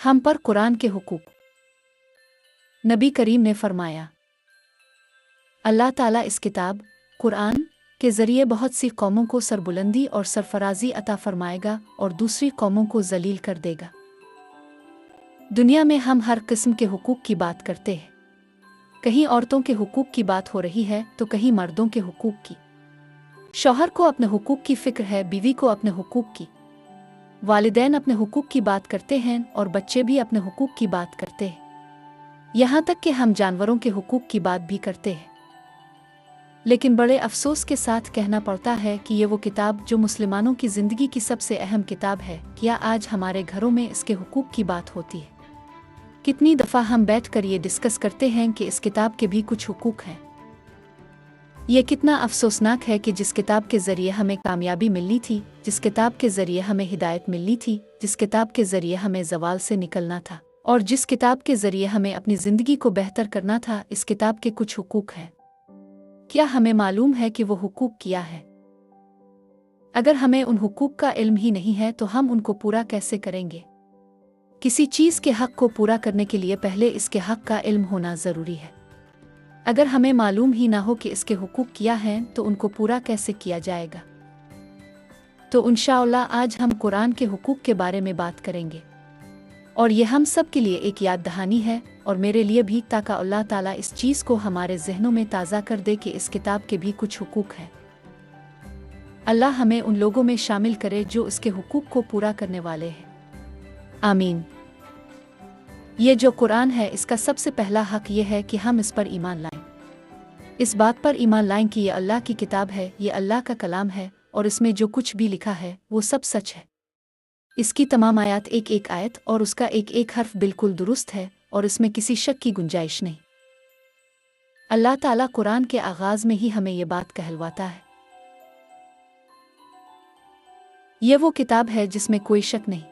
हम पर कुरान के हुकूक। नबी करीम ने फरमाया, अल्लाह ताला इस किताब कुरान के ज़रिए बहुत सी कौमों को सरबुलंदी और सरफराजी अता फरमाएगा और दूसरी कौमों को जलील कर देगा। दुनिया में हम हर किस्म के हुकूक की बात करते हैं। कहीं औरतों के हुकूक की बात हो रही है तो कहीं मर्दों के हुकूक की। शौहर को अपने हुकूक की फिक्र है, बीवी को अपने हुकूक की। वालिदैन अपने हुकूक की बात करते हैं और बच्चे भी अपने हुकूक की बात करते हैं। यहाँ तक कि हम जानवरों के हुकूक की बात भी करते हैं। लेकिन बड़े अफसोस के साथ कहना पड़ता है कि ये वो किताब जो मुसलमानों की ज़िंदगी की सबसे अहम किताब है, क्या आज हमारे घरों में इसके हुकूक की बात होती है? कितनी दफ़ा हम बैठकर ये डिस्कस करते हैं कि इस किताब के भी कुछ हुकूक हैं। ये कितना अफसोसनाक है कि जिस किताब के ज़रिए हमें कामयाबी मिलनी थी, जिस किताब के ज़रिए हमें हिदायत मिलनी थी, जिस किताब के ज़रिए हमें ज़वाल से निकलना था और जिस किताब के ज़रिए हमें अपनी ज़िंदगी को बेहतर करना था, इस किताब के कुछ हुकूक हैं। क्या हमें मालूम है कि वो हुकूक क्या है? अगर हमें उन हुकूक का इल्म ही नहीं है तो हम उनको पूरा कैसे करेंगे? किसी चीज़ के हक़ को पूरा करने के लिए पहले इसके हक़ का इल्म होना ज़रूरी है। अगर हमें मालूम ही ना हो कि इसके हुकूक क्या हैं तो उनको पूरा कैसे किया जाएगा? तो इंशाअल्लाह आज हम कुरान के हुकूक के बारे में बात करेंगे और ये हम सब के लिए एक याद दहानी है और मेरे लिए भी, ताकि अल्लाह ताला इस चीज़ को हमारे जहनों में ताज़ा कर दे कि इस किताब के भी कुछ हुकूक हैं। अल्लाह हमें उन लोगों में शामिल करे जो इसके हुकूक को पूरा करने वाले हैं। आमीन। ये जो कुरान है, इसका सबसे पहला हक़ ये है कि हम इस पर ईमान लाएं। इस बात पर ईमान लाएं कि ये अल्लाह की किताब है, ये अल्लाह का कलाम है और इसमें जो कुछ भी लिखा है वो सब सच है। इसकी तमाम आयत, एक एक आयत और उसका एक एक हर्फ बिल्कुल दुरुस्त है और इसमें किसी शक की गुंजाइश नहीं। अल्लाह ताला कुरान के आगाज़ में ही हमें ये बात कहलवाता है, ये वो किताब है जिसमें कोई शक नहीं।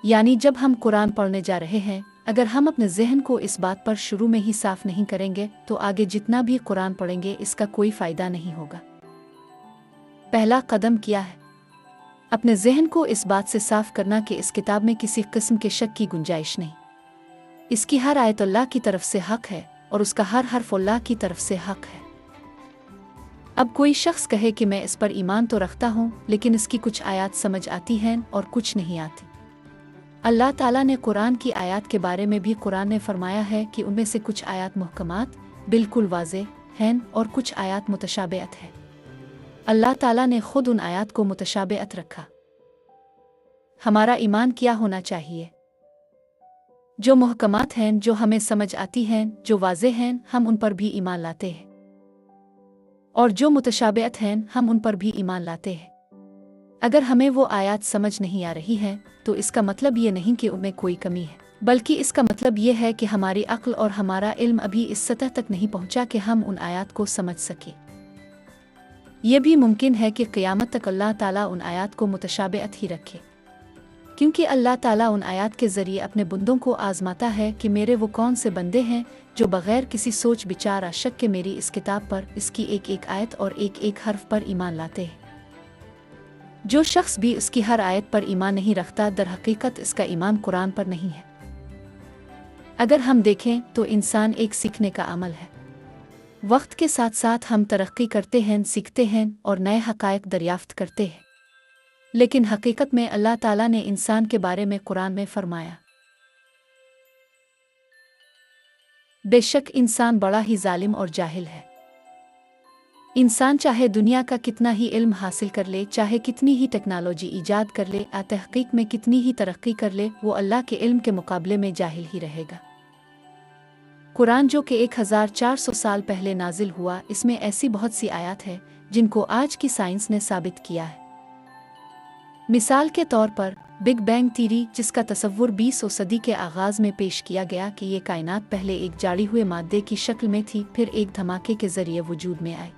यानी जब हम कुरान पढ़ने जा रहे हैं, अगर हम अपने जहन को इस बात पर शुरू में ही साफ नहीं करेंगे तो आगे जितना भी कुरान पढ़ेंगे इसका कोई फ़ायदा नहीं होगा। पहला कदम क्या है? अपने जहन को इस बात से साफ करना कि इस किताब में किसी किस्म के शक की गुंजाइश नहीं। इसकी हर आयत अल्लाह की तरफ से हक़ है और उसका हर हर्फ अल्लाह की तरफ से हक़ है। अब कोई शख्स कहे कि मैं इस पर ईमान तो रखता हूँ लेकिन इसकी कुछ आयत समझ आती हैं और कुछ नहीं आती। अल्लाह ताला ने कुरान की आयत के बारे में भी कुरान ने फरमाया है कि उनमें से कुछ आयत मुहकमात बिल्कुल वाज़ेह हैं और कुछ आयत मुतशाबिहत है। अल्लाह ताला ने खुद उन आयत को मुतशाबिहत रखा। हमारा ईमान क्या होना चाहिए? जो मुहकमात हैं, जो हमें समझ आती हैं, जो वाज़ेह हैं, हम उन पर भी ईमान लाते हैं और जो मुतशाबिहत हैं, हम उन पर भी ईमान लाते हैं। अगर हमें वो आयत समझ नहीं आ रही है तो इसका मतलब ये नहीं कि उनमें कोई कमी है, बल्कि इसका मतलब ये है कि हमारी अक्ल और हमारा इल्म अभी इस सतह तक नहीं पहुंचा कि हम उन आयत को समझ सकें। ये भी मुमकिन है कि क़यामत तक अल्लाह ताला उन आयत को मुतशाबिहत ही रखे, क्योंकि अल्लाह ताला उन आयत के ज़रिए अपने बंदों को आज़माता है कि मेरे वो कौन से बंदे हैं जो बग़ैर किसी सोच विचार शक के मेरी इस किताब पर, इसकी एक एक आयत और एक एक हर्फ पर ईमान लाते हैं। जो शख्स भी इसकी हर आयत पर ईमान नहीं रखता, दर हकीकत इसका ईमान कुरान पर नहीं है। अगर हम देखें तो इंसान एक सीखने का अमल है। वक्त के साथ साथ हम तरक्की करते हैं, सीखते हैं और नए हक़ाइक़ दरियाफ्त करते हैं। लेकिन हकीकत में अल्लाह ताला ने इंसान के बारे में कुरान में फरमाया, बेशक इंसान बड़ा ही जालिम और जाहिल है। इंसान चाहे दुनिया का कितना ही इल्म हासिल कर ले, चाहे कितनी ही टेक्नोलॉजी ईजाद कर ले, तहक़ीक़ में कितनी ही तरक्की कर ले, वो अल्लाह के इल्म के मुकाबले में जाहिल ही रहेगा। कुरान जो कि 1400 साल पहले नाजिल हुआ, इसमें ऐसी बहुत सी आयत है जिनको आज की साइंस ने साबित किया है। मिसाल के तौर पर बिग बैंग थ्योरी, जिसका तसव्वुर 20वीं सदी के आगाज़ में पेश किया गया कि ये कायनात पहले एक जाड़ी हुए मादे की शक्ल में थी, फिर एक धमाके के ज़रिए वजूद में आई।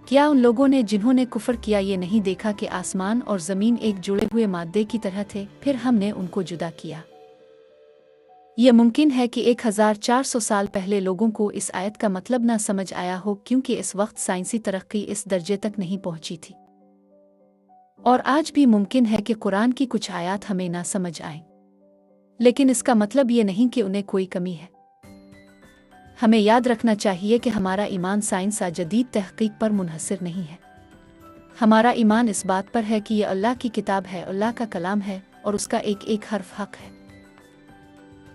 क्या उन लोगों ने जिन्होंने कुफ्र किया ये नहीं देखा कि आसमान और ज़मीन एक जुड़े हुए मादे की तरह थे, फिर हमने उनको जुदा किया। ये मुमकिन है कि 1400 साल पहले लोगों को इस आयत का मतलब ना समझ आया हो, क्योंकि इस वक्त साइंसी तरक्की इस दर्जे तक नहीं पहुंची थी। और आज भी मुमकिन है कि कुरान की कुछ आयत हमें ना समझ आए, लेकिन इसका मतलब ये नहीं कि उन्हें कोई कमी है। हमें याद रखना चाहिए कि हमारा ईमान साइंस या जदीद तहकीक पर मुनहसर नहीं है। हमारा ईमान इस बात पर है कि यह अल्लाह की किताब है, अल्लाह का कलाम है और उसका एक एक हर्फ हक है।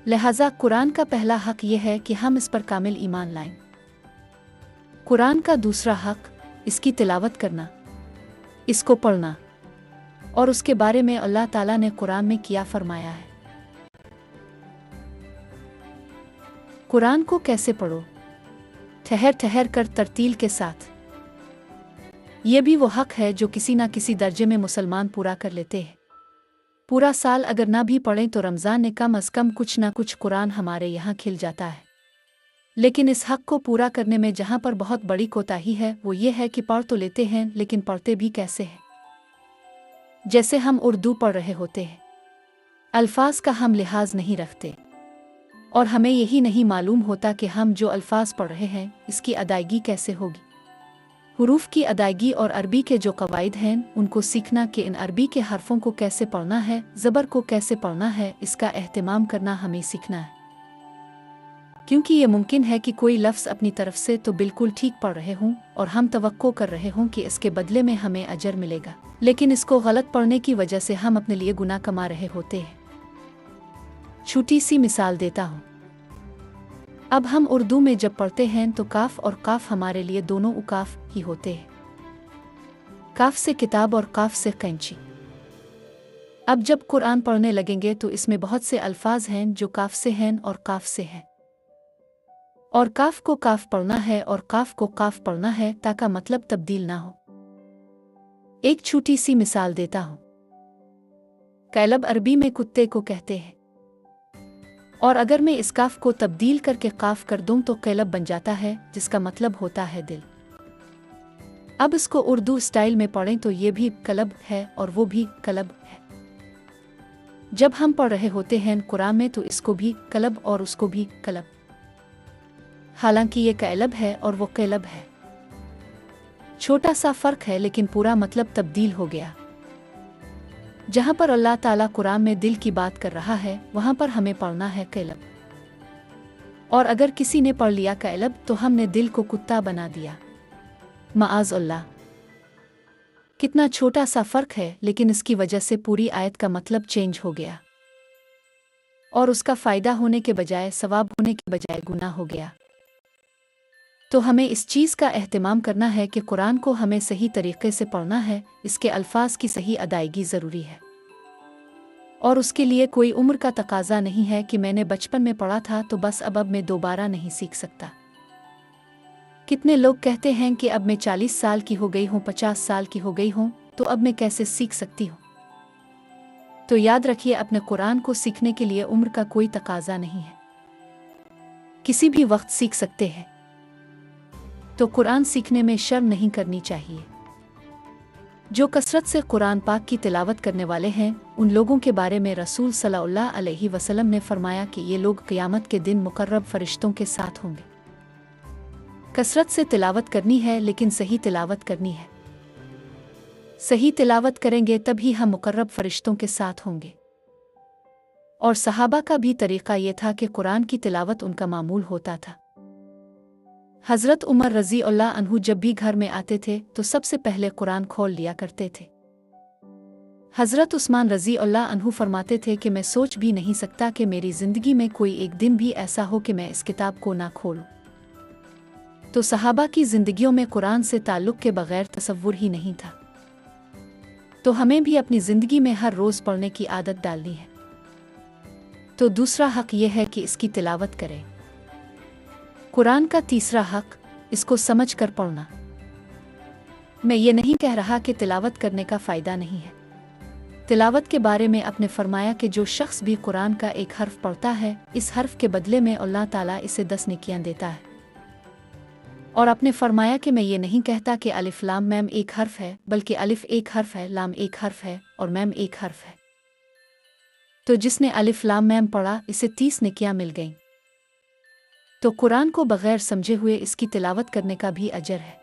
लिहाजा कुरान का पहला हक यह है कि हम इस पर कामिल ईमान लाएं। कुरान का दूसरा हक इसकी तिलावत करना, इसको पढ़ना और उसके बारे में अल्लाह ताला ने कुरान में क्या फरमाया है। कुरान को कैसे पढ़ो? ठहर ठहर कर तरतील के साथ। ये भी वो हक है जो किसी ना किसी दर्जे में मुसलमान पूरा कर लेते हैं। पूरा साल अगर ना भी पढ़ें तो रमज़ान ने कम अज़ कम कुछ ना कुछ कुरान हमारे यहाँ खिल जाता है। लेकिन इस हक को पूरा करने में जहाँ पर बहुत बड़ी कोताही है वो ये है कि पढ़ तो लेते हैं, लेकिन पढ़ते भी कैसे हैं। जैसे हम उर्दू पढ़ रहे होते हैं, अल्फाज का हम लिहाज नहीं रखते और हमें यही नहीं मालूम होता कि हम जो अल्फाज पढ़ रहे हैं इसकी अदायगी कैसे होगी। हुरूफ की अदायगी और अरबी के जो कवायद हैं उनको सीखना कि इन अरबी के हरफों को कैसे पढ़ना है, ज़बर को कैसे पढ़ना है, इसका एहतमाम करना हमें सीखना है। क्योंकि ये मुमकिन है कि कोई लफ्ज़ अपनी तरफ से तो बिल्कुल ठीक पढ़ रहे हों और हम तवक्को कर रहे हों कि इसके बदले में हमें अजर मिलेगा, लेकिन इसको गलत पढ़ने की वजह से हम अपने लिए गुनाह कमा रहे होते हैं। छोटी सी मिसाल देता हूँ। अब हम उर्दू में जब पढ़ते हैं तो काफ और काफ हमारे लिए दोनों उकाफ ही होते हैं। काफ से किताब और काफ से कैंची। अब जब कुरान पढ़ने लगेंगे तो इसमें बहुत से अल्फाज हैं जो काफ से हैं और काफ से हैं, और काफ को काफ पढ़ना है और काफ को काफ पढ़ना है ताकि मतलब तब्दील ना हो। एक छोटी सी मिसाल देता हूँ। कैलब अरबी में कुत्ते को कहते हैं, और अगर मैं इस काफ को तब्दील करके काफ कर दूं तो कैलब बन जाता है, जिसका मतलब होता है दिल। अब इसको उर्दू स्टाइल में पढ़ें तो ये भी कलब है और वो भी कलब है। जब हम पढ़ रहे होते हैं कुरान में तो इसको भी कलब और उसको भी कलब, हालांकि ये कैलब है और वो कैलब है। छोटा सा फर्क है लेकिन पूरा मतलब तब्दील हो गया। जहाँ पर अल्लाह ताला कुरान में दिल की बात कर रहा है वहाँ पर हमें पढ़ना है कैलब, और अगर किसी ने पढ़ लिया कैलब तो हमने दिल को कुत्ता बना दिया। माआज़ अल्लाह। कितना छोटा सा फर्क है, लेकिन इसकी वजह से पूरी आयत का मतलब चेंज हो गया और उसका फ़ायदा होने के बजाय सवाब होने के बजाय गुनाह हो गया। तो हमें इस चीज़ का एहतमाम करना है कि कुरान को हमें सही तरीक़े से पढ़ना है, इसके अल्फाज की सही अदायगी ज़रूरी है, और उसके लिए कोई उम्र का तकाज़ा नहीं है कि मैंने बचपन में पढ़ा था तो बस अब मैं दोबारा नहीं सीख सकता। कितने लोग कहते हैं कि अब मैं 40 साल की हो गई हूँ, 50 साल की हो गई हूँ, तो अब मैं कैसे सीख सकती हूँ। तो याद रखिए, अपने कुरान को सीखने के लिए उम्र का कोई तकाज़ा नहीं है, किसी भी वक्त सीख सकते हैं। तो कुरान सीखने में शर्म नहीं करनी चाहिए। जो कसरत से कुरान पाक की तिलावत करने वाले हैं उन लोगों के बारे में रसूल सल्लल्लाहु अलैहि वसल्लम ने फरमाया कि ये लोग क़यामत के दिन मुकर्रब फरिश्तों के साथ होंगे। कसरत से तिलावत करनी है, लेकिन सही तिलावत करनी है। सही तिलावत करेंगे तभी हम मुकर्रब फरिश्तों के साथ होंगे। और सहाबा का भी तरीक़ा ये था कि कुरान की तिलावत उनका मामूल होता था। हज़रत उमर रज़ी अल्लाह अन्हु जब भी घर में आते थे तो सबसे पहले कुरान खोल लिया करते थे। हज़रत उस्मान रज़ी अल्लाह अन्हु फरमाते थे कि मैं सोच भी नहीं सकता कि मेरी ज़िंदगी में कोई एक दिन भी ऐसा हो कि मैं इस किताब को ना खोलूं। तो सहाबा की ज़िंदगियों में कुरान से ताल्लुक़ के बग़ैर तसव्वुर ही नहीं था। तो हमें भी अपनी ज़िंदगी में हर रोज़ पढ़ने की आदत डालनी है। तो दूसरा हक़ यह है कि इसकी तिलावत करें। कुरान का तीसरा हक़, इसको समझ कर पढ़ना। मैं ये नहीं कह रहा कि तिलावत करने का फ़ायदा नहीं है। तिलावत के बारे में आपने फरमाया कि जो शख्स भी कुरान का एक हर्फ पढ़ता है, इस हर्फ के बदले में अल्लाह ताला इसे 10 नेकियां देता है। और आपने फरमाया कि मैं ये नहीं कहता कि अलिफ लाम मैम एक हर्फ है, बल्कि अलिफ एक हर्फ है, लाम एक हर्फ है और मैम एक हर्फ है। तो जिसने अलिफ लाम मैम पढ़ा इसे 30 नेकियां मिल गईं। तो कुरान को बगैर समझे हुए इसकी तिलावत करने का भी अजर है।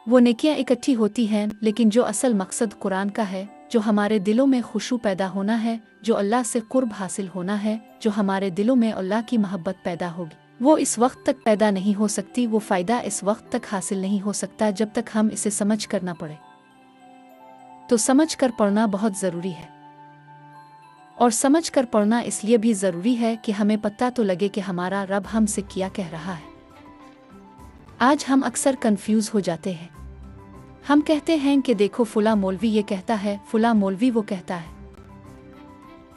वो नेकियां इकट्ठी होती हैं, लेकिन जो असल मकसद कुरान का है, जो हमारे दिलों में खुशू पैदा होना है, जो अल्लाह से कुर्ब हासिल होना है, जो हमारे दिलों में अल्लाह की मोहब्बत पैदा होगी, वो इस वक्त तक पैदा नहीं हो सकती, वो फ़ायदा इस वक्त तक हासिल नहीं हो सकता जब तक हम इसे समझ कर ना पड़े। तो समझ कर पढ़ना बहुत ज़रूरी है। और समझ कर पढ़ना इसलिए भी ज़रूरी है कि हमें पता तो लगे कि हमारा रब हमसे क्या कह रहा है। आज हम अक्सर कंफ्यूज हो जाते हैं। हम कहते हैं कि देखो फुला मौलवी ये कहता है, फुला मौलवी वो कहता है।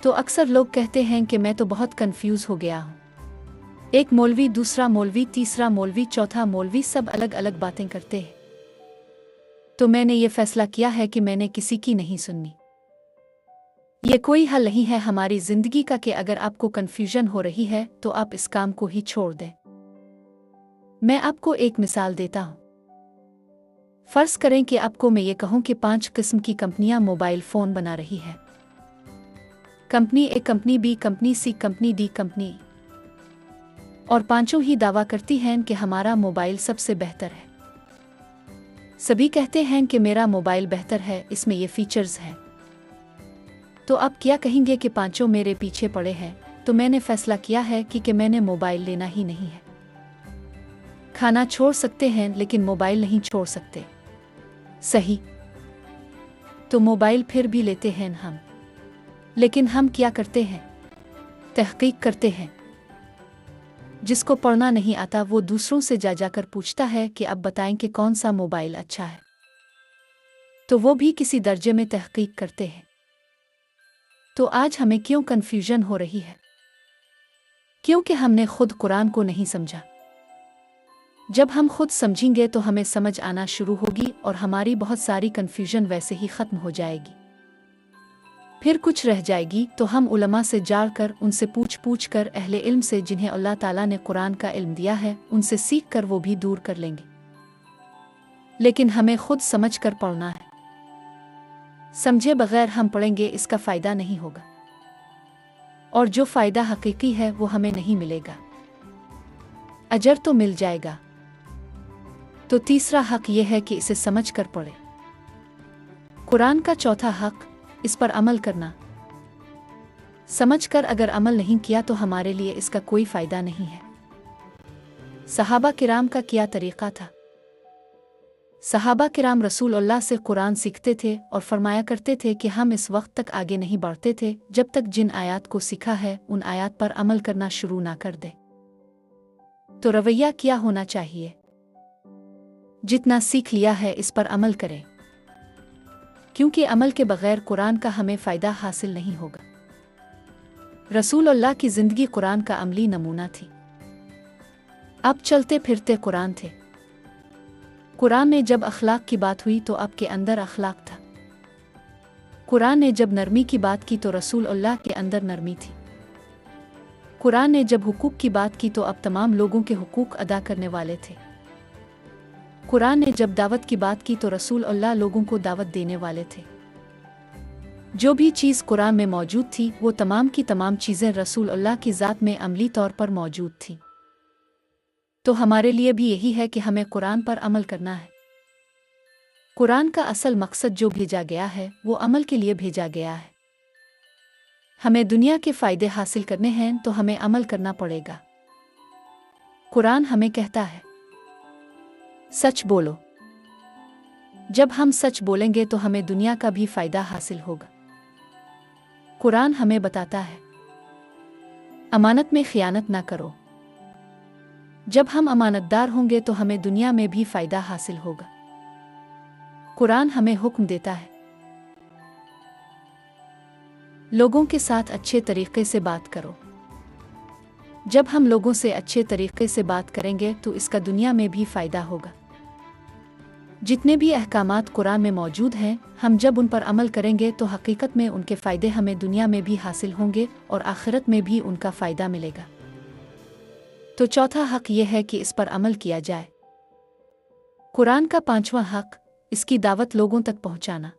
तो अक्सर लोग कहते हैं कि मैं तो बहुत कंफ्यूज हो गया हूँ। एक मौलवी, दूसरा मौलवी, तीसरा मौलवी, चौथा मौलवी, सब अलग अलग बातें करते हैं। तो मैंने ये फैसला किया है कि मैंने किसी की नहीं सुननी। ये कोई हल नहीं है हमारी जिंदगी का कि अगर आपको कंफ्यूजन हो रही है तो आप इस काम को ही छोड़ दें। मैं आपको एक मिसाल देता हूँ। फर्ज करें कि आपको मैं ये कहूँ कि 5 किस्म की कंपनियां मोबाइल फ़ोन बना रही है। कंपनी ए, कंपनी बी, कंपनी सी, कंपनी डी, कंपनी, और पांचों ही दावा करती हैं कि हमारा मोबाइल सबसे बेहतर है। सभी कहते हैं कि मेरा मोबाइल बेहतर है, इसमें ये फीचर्स हैं। तो आप क्या कहेंगे कि पांचों मेरे पीछे पड़े हैं, तो मैंने फैसला किया है कि मैंने मोबाइल लेना ही नहीं है। खाना छोड़ सकते हैं लेकिन मोबाइल नहीं छोड़ सकते। सही। तो मोबाइल फिर भी लेते हैं हम, लेकिन हम क्या करते हैं? तहकीक करते हैं। जिसको पढ़ना नहीं आता वो दूसरों से जा जाकर पूछता है कि अब बताएं कि कौन सा मोबाइल अच्छा है। तो वो भी किसी दर्जे में तहकीक करते हैं। तो आज हमें क्यों कन्फ्यूजन हो रही है? क्योंकि हमने खुद कुरान को नहीं समझा। जब हम खुद समझेंगे तो हमें समझ आना शुरू होगी और हमारी बहुत सारी कन्फ्यूजन वैसे ही ख़त्म हो जाएगी। फिर कुछ रह जाएगी तो हम उलमा से जाकर, उनसे पूछ कर, अहले इल्म से जिन्हें अल्लाह ताला ने कुरान का इल्म दिया है, उनसे सीख कर वो भी दूर कर लेंगे। लेकिन हमें खुद समझ कर पढ़ना है। समझे बगैर हम पढ़ेंगे इसका फ़ायदा नहीं होगा, और जो फ़ायदा हकीकी है वो हमें नहीं मिलेगा। अजर तो मिल जाएगा। तो तीसरा हक यह है कि इसे समझ कर पढ़े। कुरान का चौथा हक, इस पर अमल करना। समझ कर अगर अमल नहीं किया तो हमारे लिए इसका कोई फ़ायदा नहीं है। सहाबा किराम का क्या तरीक़ा था? सहाबा किराम रसूल अल्लाह से कुरान सीखते थे और फरमाया करते थे कि हम इस वक्त तक आगे नहीं बढ़ते थे जब तक जिन आयात को सीखा है उन आयात पर अमल करना शुरू ना कर दे। तो रवैया क्या होना चाहिए? जितना सीख लिया है इस पर अमल करें, क्योंकि अमल के बगैर कुरान का हमें फ़ायदा हासिल नहीं होगा। रसूल अल्लाह की ज़िंदगी कुरान का अमली नमूना थी। अब चलते फिरते कुरान थे। कुरान में जब अखलाक की बात हुई तो आपके अंदर अखलाक था। कुरान ने जब नरमी की बात की तो रसूल अल्लाह के अंदर नरमी थी। कुरान ने जब हुकूक की बात की तो अब तमाम लोगों के हुकूक अदा करने वाले थे। कुरान ने जब दावत की बात की तो रसूल अल्लाह लोगों को दावत देने वाले थे। जो भी चीज़ कुरान में मौजूद थी वो तमाम की तमाम चीज़ें रसूल अल्लाह की ज़ात में अमली तौर पर मौजूद थीं। तो हमारे लिए भी यही है कि हमें कुरान पर अमल करना है। कुरान का असल मकसद जो भेजा गया है वो अमल के लिए भेजा गया है। हमें दुनिया के फ़ायदे हासिल करने हैं तो हमें अमल करना पड़ेगा। कुरान हमें कहता है सच बोलो। जब हम सच बोलेंगे तो हमें दुनिया का भी फ़ायदा हासिल होगा। कुरान हमें बताता है अमानत में खियानत ना करो। जब हम अमानतदार होंगे तो हमें दुनिया में भी फ़ायदा हासिल होगा। कुरान हमें हुक्म देता है लोगों के साथ अच्छे तरीक़े से बात करो। जब हम लोगों से अच्छे तरीक़े से बात करेंगे तो इसका दुनिया में भी फ़ायदा होगा। जितने भी अहकामात कुरान में मौजूद हैं, हम जब उन पर अमल करेंगे तो हकीकत में उनके फ़ायदे हमें दुनिया में भी हासिल होंगे और आखिरत में भी उनका फ़ायदा मिलेगा। तो चौथा हक यह है कि इस पर अमल किया जाए। कुरान का पांचवा हक, इसकी दावत लोगों तक पहुंचाना।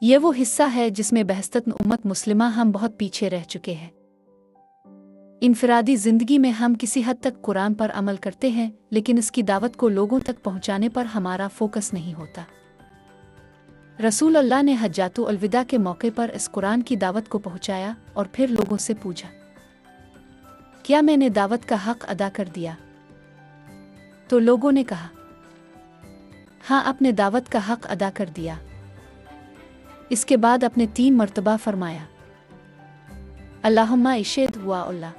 یہ وہ حصہ ہے جس میں بہستت امت مسلمہ ہم بہت پیچھے رہ چکے ہیں۔ انفرادی زندگی میں ہم کسی حد تک قرآن پر عمل کرتے ہیں، لیکن اس کی دعوت کو لوگوں تک پہنچانے پر ہمارا فوکس نہیں ہوتا۔ رسول اللہ نے حجۃ الوداع کے موقع پر اس قرآن کی دعوت کو پہنچایا اور پھر لوگوں سے پوچھا، کیا میں نے دعوت کا حق ادا کر دیا؟ تو لوگوں نے کہا، ہاں، آپ نے دعوت کا حق ادا کر دیا۔ اس کے بعد اپنے 3 مرتبہ فرمایا، اللہم اشہد و اللہ،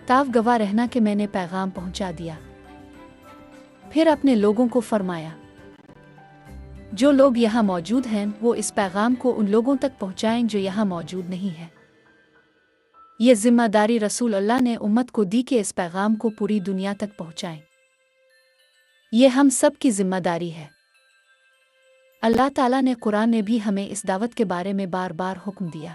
تاو گواہ رہنا کہ میں نے پیغام پہنچا دیا۔ پھر اپنے لوگوں کو فرمایا، جو لوگ یہاں موجود ہیں وہ اس پیغام کو ان لوگوں تک پہنچائیں جو یہاں موجود نہیں ہیں۔ یہ ذمہ داری رسول اللہ نے امت کو دی کہ اس پیغام کو پوری دنیا تک پہنچائیں۔ یہ ہم سب کی ذمہ داری ہے۔ اللہ تعالیٰ نے قرآن نے بھی ہمیں اس دعوت کے بارے میں بار بار حکم دیا۔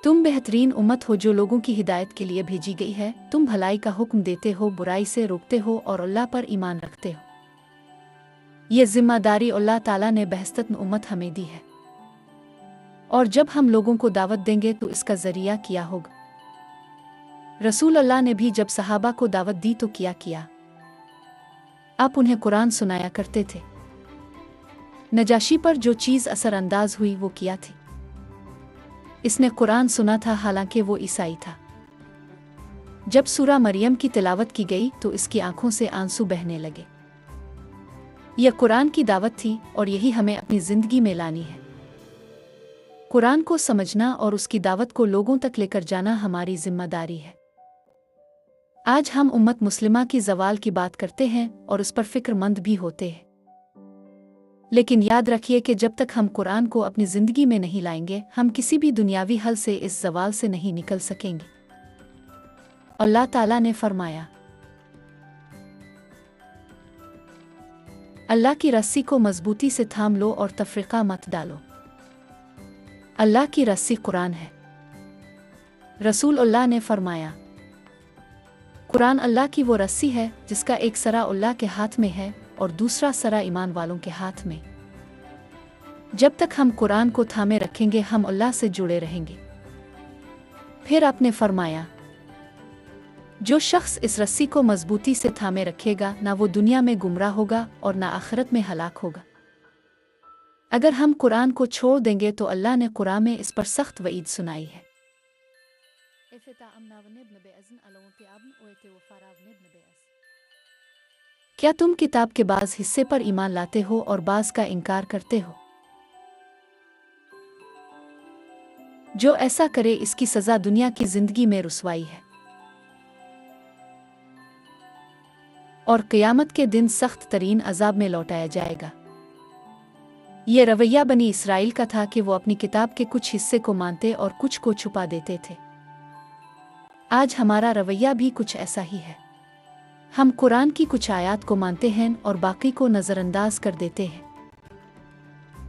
تم بہترین امت ہو جو لوگوں کی ہدایت کے لیے بھیجی گئی ہے، تم بھلائی کا حکم دیتے ہو، برائی سے روکتے ہو اور اللہ پر ایمان رکھتے ہو۔ یہ ذمہ داری اللہ تعالیٰ نے بہستت امت ہمیں دی ہے، اور جب ہم لوگوں کو دعوت دیں گے تو اس کا ذریعہ کیا ہوگا؟ رسول اللہ نے بھی جب صحابہ کو دعوت دی تو کیا آپ انہیں قرآن سنایا کرتے تھے۔ نجاشی پر جو چیز اثر انداز ہوئی وہ کیا تھی؟ اس نے قرآن سنا تھا حالانکہ وہ عیسائی تھا۔ جب سورہ مریم کی تلاوت کی گئی تو اس کی آنکھوں سے آنسو بہنے لگے۔ یہ قرآن کی دعوت تھی اور یہی ہمیں اپنی زندگی میں لانی ہے۔ قرآن کو سمجھنا اور اس کی دعوت کو لوگوں تک لے کر جانا ہماری ذمہ داری ہے۔ آج ہم امت مسلمہ کی زوال کی بات کرتے ہیں اور اس پر فکر مند بھی ہوتے ہیں، لیکن یاد رکھیے کہ جب تک ہم قرآن کو اپنی زندگی میں نہیں لائیں گے، ہم کسی بھی دنیاوی حل سے اس زوال سے نہیں نکل سکیں گے۔ اللہ تعالیٰ نے فرمایا، اللہ کی رسی کو مضبوطی سے تھام لو اور تفرقہ مت ڈالو۔ اللہ کی رسی قرآن ہے۔ رسول اللہ نے فرمایا، قرآن اللہ کی وہ رسی ہے جس کا ایک سرا اللہ کے ہاتھ میں ہے اور دوسرا سرا ایمان والوں کے ہاتھ میں۔ جب تک ہم قرآن کو تھامے رکھیں گے ہم اللہ سے جڑے رہیں گے۔ پھر آپ نے فرمایا، جو شخص اس رسی کو مضبوطی سے تھامے رکھے گا نہ وہ دنیا میں گمراہ ہوگا اور نہ آخرت میں ہلاک ہوگا۔ اگر ہم قرآن کو چھوڑ دیں گے تو اللہ نے قرآن میں اس پر سخت وعید سنائی ہے۔ کیا تم کتاب کے بعض حصے پر ایمان لاتے ہو اور بعض کا انکار کرتے ہو؟ جو ایسا کرے اس کی سزا دنیا کی زندگی میں رسوائی ہے، اور قیامت کے دن سخت ترین عذاب میں لوٹایا جائے گا۔ یہ رویہ بنی اسرائیل کا تھا کہ وہ اپنی کتاب کے کچھ حصے کو مانتے اور کچھ کو چھپا دیتے تھے۔ آج ہمارا رویہ بھی کچھ ایسا ہی ہے۔ ہم قرآن کی کچھ آیات کو مانتے ہیں اور باقی کو نظر انداز کر دیتے ہیں۔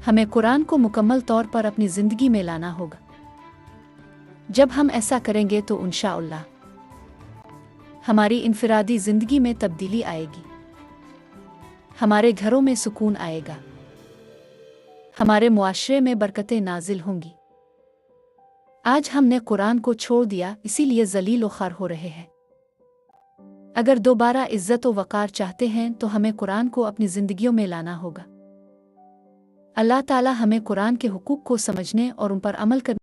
ہمیں قرآن کو مکمل طور پر اپنی زندگی میں لانا ہوگا۔ جب ہم ایسا کریں گے تو انشاءاللہ ہماری انفرادی زندگی میں تبدیلی آئے گی، ہمارے گھروں میں سکون آئے گا، ہمارے معاشرے میں برکتیں نازل ہوں گی۔ آج ہم نے قرآن کو چھوڑ دیا، اسی لیے ذلیل و خوار ہو رہے ہیں۔ اگر دوبارہ عزت و وقار چاہتے ہیں تو ہمیں قرآن کو اپنی زندگیوں میں لانا ہوگا۔ اللہ تعالی ہمیں قرآن کے حقوق کو سمجھنے اور ان پر عمل کرنے